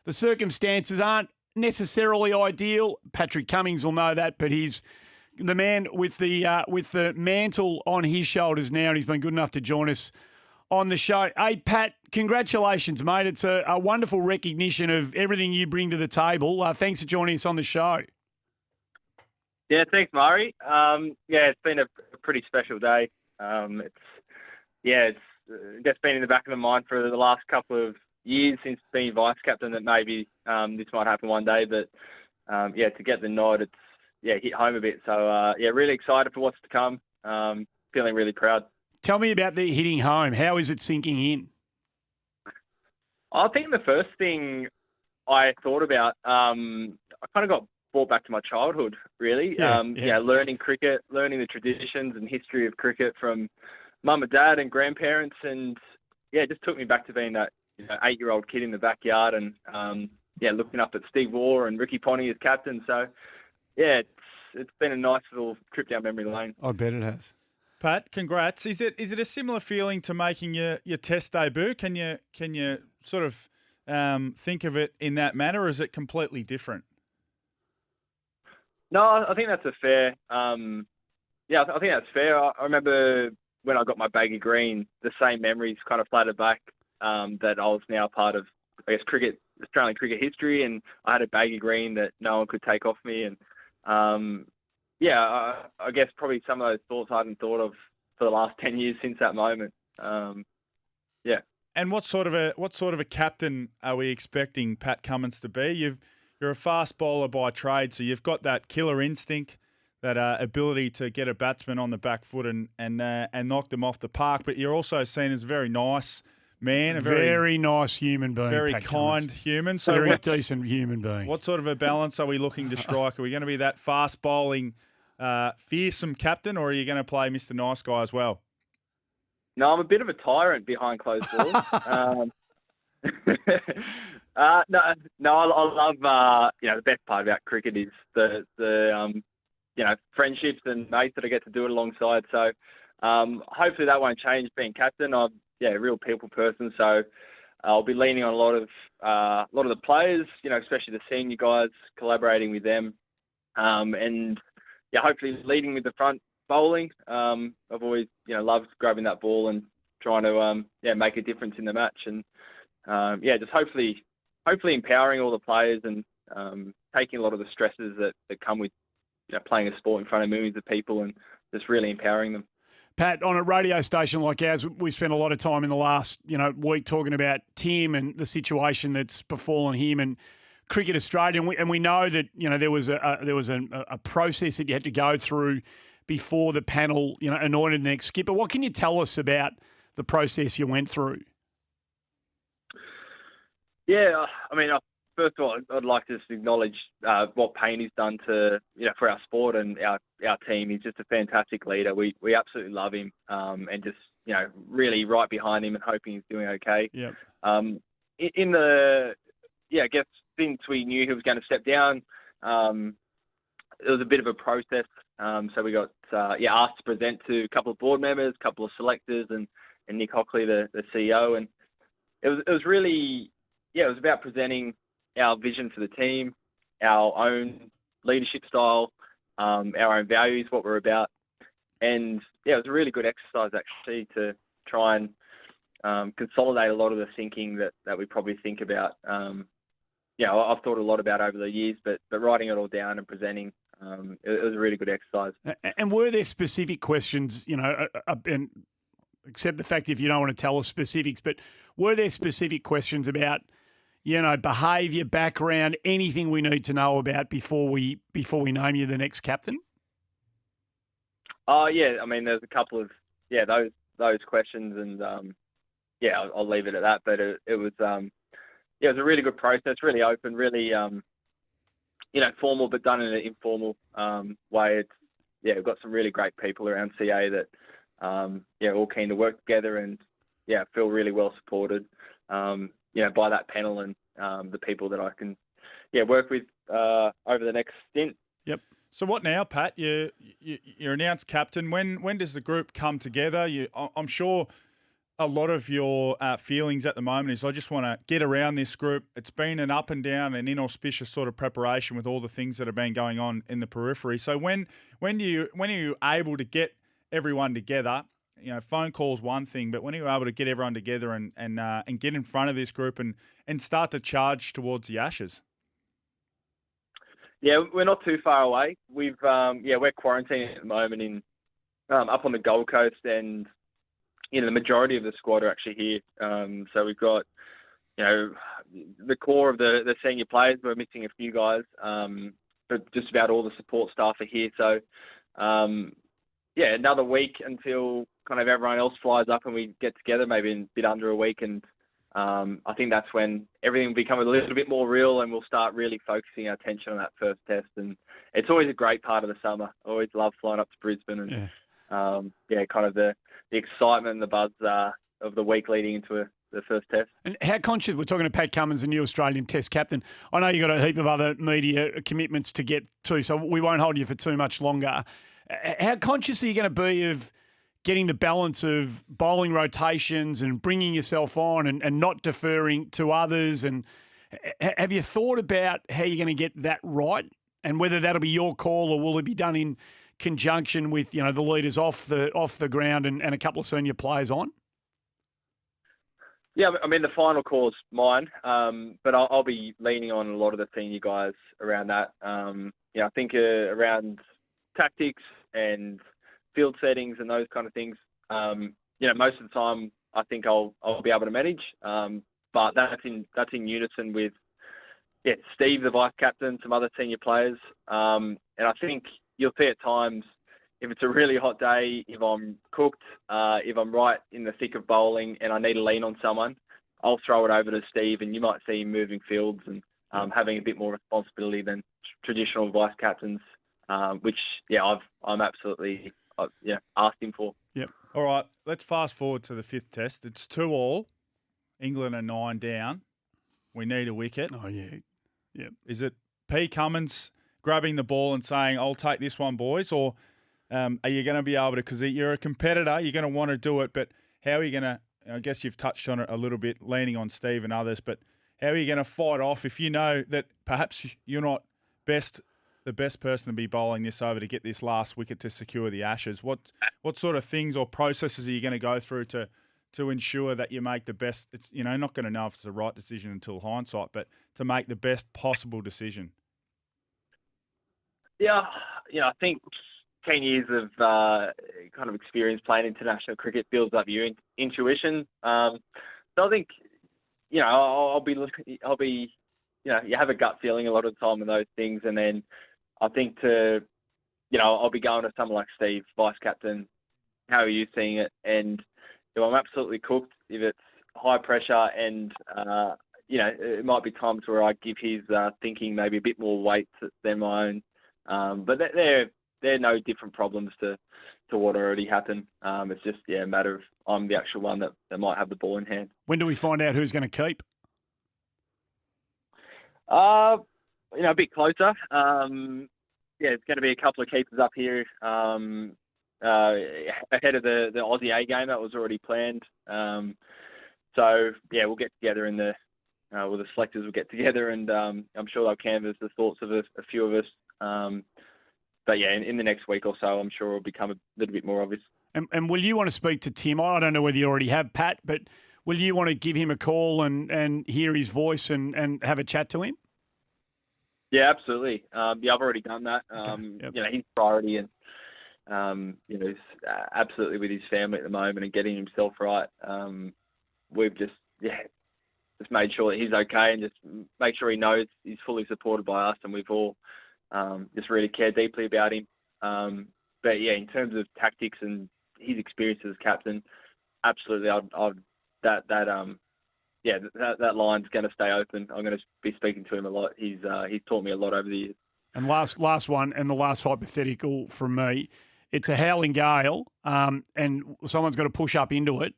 the circumstances aren't necessarily ideal. Patrick Cummins will know that, but he's the man with the mantle on his shoulders now, and he's been good enough to join us on the show. Hey, Pat, congratulations, mate. It's a wonderful recognition of everything you bring to the table. Thanks for joining us on the show. Yeah, thanks, Murray. It's been a pretty special day. It's just been in the back of my mind for the last couple of years since being vice captain that maybe this might happen one day. But to get the nod, it's hit home a bit. So really excited for what's to come. Feeling really proud. Tell me about the hitting home. How is it sinking in? I think the first thing I thought about, I kind of got brought back to my childhood, really. Learning cricket, learning the traditions and history of cricket from mum and dad and grandparents, and it just took me back to being that 8-year-old kid in the backyard and looking up at Steve Waugh and Ricky Ponting as captain. So it's been a nice little trip down memory lane. I bet it has. Pat, congrats. Is it a similar feeling to making your Test debut? Can you sort of think of it in that manner, or is it completely different? No, I think that's a fair. I think that's fair. I remember when I got my baggy green, the same memories kind of flooded back. That I was now part of, I guess, Australian cricket history, and I had a baggy green that no one could take off me, and I guess probably some of those thoughts I hadn't thought of for the last 10 years since that moment. And what sort of a captain are we expecting Pat Cummins to be? You're a fast bowler by trade, so you've got that killer instinct, that ability to get a batsman on the back foot and knock them off the park. But you're also seen as a very nice man, a very nice human being, very Pat kind Cummins. human. So very decent human being. What sort of a balance are we looking to strike? Are we going to be that fast bowling, fearsome captain, or are you going to play Mr. Nice Guy as well? No, I'm a bit of a tyrant behind closed doors. I love the best part about cricket is the friendships and mates that I get to do it alongside. So hopefully that won't change being captain. I'm a real people person, so I'll be leaning on a lot of the players, especially the senior guys, collaborating with them, and hopefully leading with the front bowling. I've always loved grabbing that ball and trying to make a difference in the match, and just hopefully empowering all the players and taking a lot of the stresses that come with playing a sport in front of millions of people and just really empowering them. Pat, on a radio station like ours, we've spent a lot of time in the last week talking about Tim and the situation that's befallen him and Cricket Australia, and we know that there was a process that you had to go through before the panel anointed the next skipper. What can you tell us about the process you went through? Yeah, I mean, first of all, I'd like to just acknowledge what Payne has done to for our sport and our team. He's just a fantastic leader. We absolutely love him, and just really right behind him and hoping he's doing okay. Yeah. I guess since we knew he was going to step down, it was a bit of a process. So we got asked to present to a couple of board members, a couple of selectors, and Nick Hockley, the CEO, and it was really it was about presenting our vision for the team, our own leadership style, our own values, what we're about. And it was a really good exercise actually to try and consolidate a lot of the thinking that we probably think about. I've thought a lot about over the years, but writing it all down and presenting, it was a really good exercise. And were there specific questions, and except the fact if you don't want to tell us specifics, but were there specific questions about behaviour, background, anything we need to know about before we name you the next captain? Oh yeah, I mean there's a couple of those questions, and I'll leave it at that. But it was it was a really good process, really open, really formal, but done in an informal way. We've got some really great people around CA that all keen to work together and feel really well supported. By that panel and the people that I can work with over the next stint. Yep. So what now, Pat? You're announced captain. When does the group come together? I'm sure a lot of your feelings at the moment is I just want to get around this group. It's been an up and down and inauspicious sort of preparation with all the things that have been going on in the periphery. So when are you able to get everyone together? You know, phone call's one thing, but when are you able to get everyone together and get in front of this group and start to charge towards the Ashes? Yeah, we're not too far away. We're quarantining at the moment in up on the Gold Coast, and the majority of the squad are actually here. So we've got the core of the senior players. We're missing a few guys, but just about all the support staff are here. So another week until kind of everyone else flies up and we get together, maybe in a bit under a week, and I think that's when everything will become a little bit more real and we'll start really focusing our attention on that first test. And it's always a great part of the summer. I always love flying up to Brisbane and kind of the excitement and the buzz of the week leading into the first test. And how conscious, we're talking to Pat Cummins, the new Australian Test captain. I know you've got a heap of other media commitments to get to, so we won't hold you for too much longer. How conscious are you going to be of getting the balance of bowling rotations and bringing yourself on and not deferring to others? And have you thought about how you're going to get that right and whether that'll be your call or will it be done in conjunction with the leaders off the ground and a couple of senior players on? Yeah, I mean, the final call's mine, but I'll be leaning on a lot of the senior guys around that. I think around tactics and field settings and those kind of things, most of the time I think I'll be able to manage. But that's in unison with Steve, the vice captain, some other senior players, and I think you'll see at times if it's a really hot day, if I'm cooked, if I'm right in the thick of bowling and I need to lean on someone, I'll throw it over to Steve, and you might see him moving fields and having a bit more responsibility than traditional vice captains, which I'm absolutely asked him for. Yep. All right, let's fast forward to the fifth test. It's 2-2. England are 9 down. We need a wicket. Oh, yeah. Yep. Is it P. Cummins grabbing the ball and saying, I'll take this one, boys? Or are you going to be able to, because you're a competitor, you're going to want to do it, but how are you going to, I guess you've touched on it a little bit, leaning on Steve and others, but how are you going to fight off if you know that perhaps you're not the best person to be bowling this over to get this last wicket to secure the Ashes? What sort of things or processes are you going to go through to ensure that you make the best? It's not going to know if it's the right decision until hindsight, but to make the best possible decision. Yeah, I think 10 years of kind of experience playing international cricket builds up your intuition. So I think I'll be you have a gut feeling a lot of the time in those things, and then I think I'll be going to someone like Steve, vice captain. How are you seeing it? And I'm absolutely cooked if it's high pressure, and it might be times where I give his thinking maybe a bit more weight than my own. But they're no different problems to what already happened. It's just a matter of I'm the actual one that might have the ball in hand. When do we find out who's going to keep? A bit closer. It's going to be a couple of keepers up here ahead of the Aussie A game that was already planned. We'll get together in the selectors will get together, and I'm sure they'll canvass the thoughts of a few of us. In the next week or so, I'm sure it'll become a little bit more obvious. And will you want to speak to Tim? I don't know whether you already have, Pat, but will you want to give him a call and hear his voice and have a chat to him? Yeah, absolutely. I've already done that. Okay. Yep. His priority and, he's absolutely with his family at the moment and getting himself right. We've just made sure that he's okay and just make sure he knows he's fully supported by us, and we've all just really care deeply about him. In terms of tactics and his experience as captain, absolutely, that line's going to stay open. I'm going to be speaking to him a lot. He's taught me a lot over the years. And last one, and the last hypothetical from me, it's a howling gale, and someone's got to push up into it.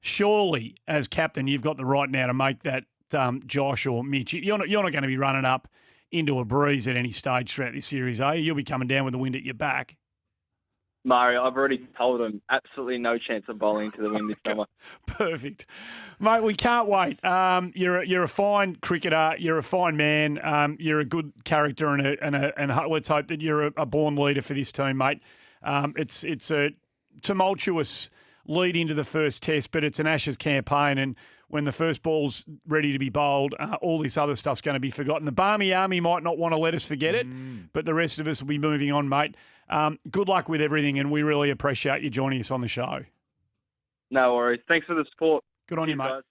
Surely, as captain, you've got the right now to make that Josh or Mitch. You're not going to be running up into a breeze at any stage throughout this series, are you? You'll be coming down with the wind at your back. Mario, I've already told him absolutely no chance of bowling to the wind this summer. Perfect. Mate, we can't wait. You're a fine cricketer. You're a fine man. You're a good character, and let's hope that you're a born leader for this team, mate. It's a tumultuous lead into the first test, but it's an Ashes campaign, and when the first ball's ready to be bowled, all this other stuff's going to be forgotten. The Barmy Army might not want to let us forget it, but the rest of us will be moving on, mate. Good luck with everything, and we really appreciate you joining us on the show. No worries. Thanks for the support. Good on you, mate. Guys.